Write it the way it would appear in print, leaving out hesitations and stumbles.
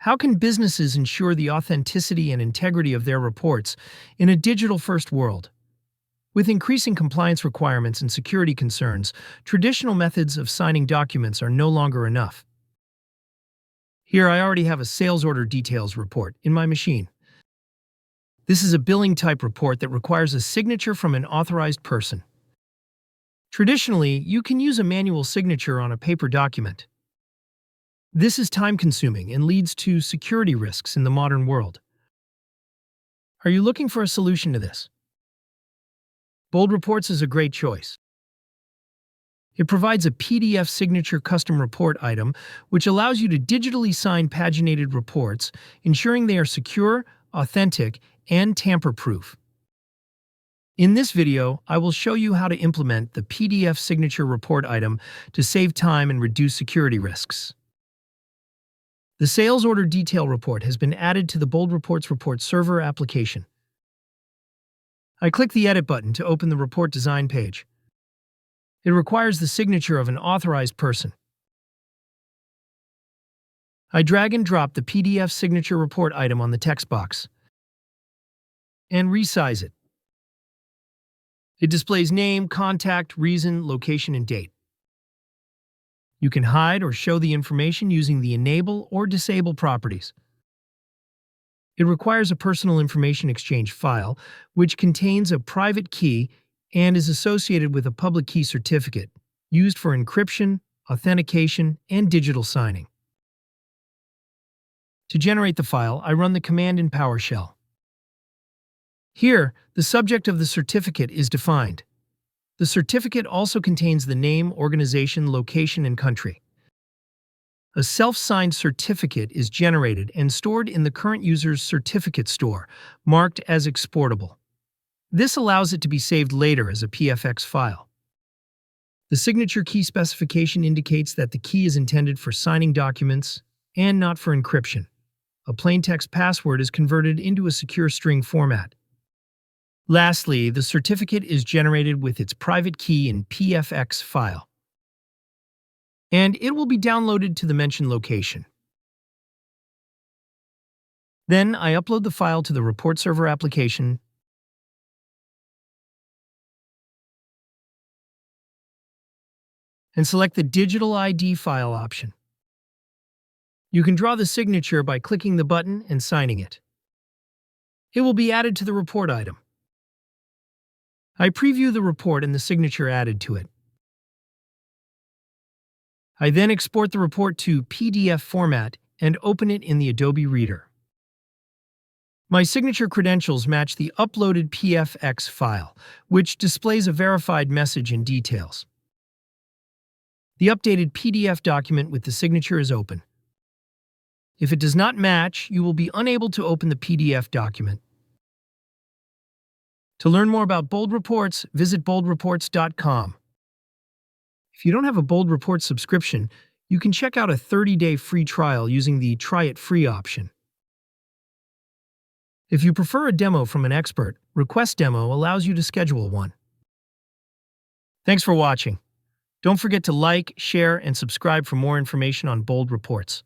How can businesses ensure the authenticity and integrity of their reports in a digital-first world? With increasing compliance requirements and security concerns, traditional methods of signing documents are no longer enough. Here I already have a sales order details report in my machine. This is a billing type report that requires a signature from an authorized person. Traditionally, you can use a manual signature on a paper document. This is time-consuming and leads to security risks in the modern world. Are you looking for a solution to this? Bold Reports is a great choice. It provides a PDF signature custom report item, which allows you to digitally sign paginated reports, ensuring they are secure, authentic, and tamper-proof. In this video, I will show you how to implement the PDF signature report item to save time and reduce security risks. The sales order detail report has been added to the Bold Reports report server application. I click the Edit button to open the report design page. It requires the signature of an authorized person. I drag and drop the PDF signature report item on the text box and resize it. It displays name, contact, reason, location, and date. You can hide or show the information using the Enable or Disable properties. It requires a personal information exchange file, which contains a private key and is associated with a public key certificate, used for encryption, authentication, and digital signing. To generate the file, I run the command in PowerShell. Here, the subject of the certificate is defined. The certificate also contains the name, organization, location, and country. A self-signed certificate is generated and stored in the current user's certificate store, marked as exportable. This allows it to be saved later as a PFX file. The signature key specification indicates that the key is intended for signing documents and not for encryption. A plaintext password is converted into a secure string format. Lastly, the certificate is generated with its private key in PFX file, and it will be downloaded to the mentioned location. Then I upload the file to the report server application and select the Digital ID file option. You can draw the signature by clicking the button and signing it. It will be added to the report item. I preview the report and the signature added to it. I then export the report to PDF format and open it in the Adobe Reader. My signature credentials match the uploaded PFX file, which displays a verified message and details. The updated PDF document with the signature is open. If it does not match, you will be unable to open the PDF document. To learn more about Bold Reports, visit boldreports.com. If you don't have a Bold Reports subscription, you can check out a 30-day free trial using the Try It Free option. If you prefer a demo from an expert, Request Demo allows you to schedule one. Thanks for watching. Don't forget to like, share, and subscribe for more information on Bold Reports.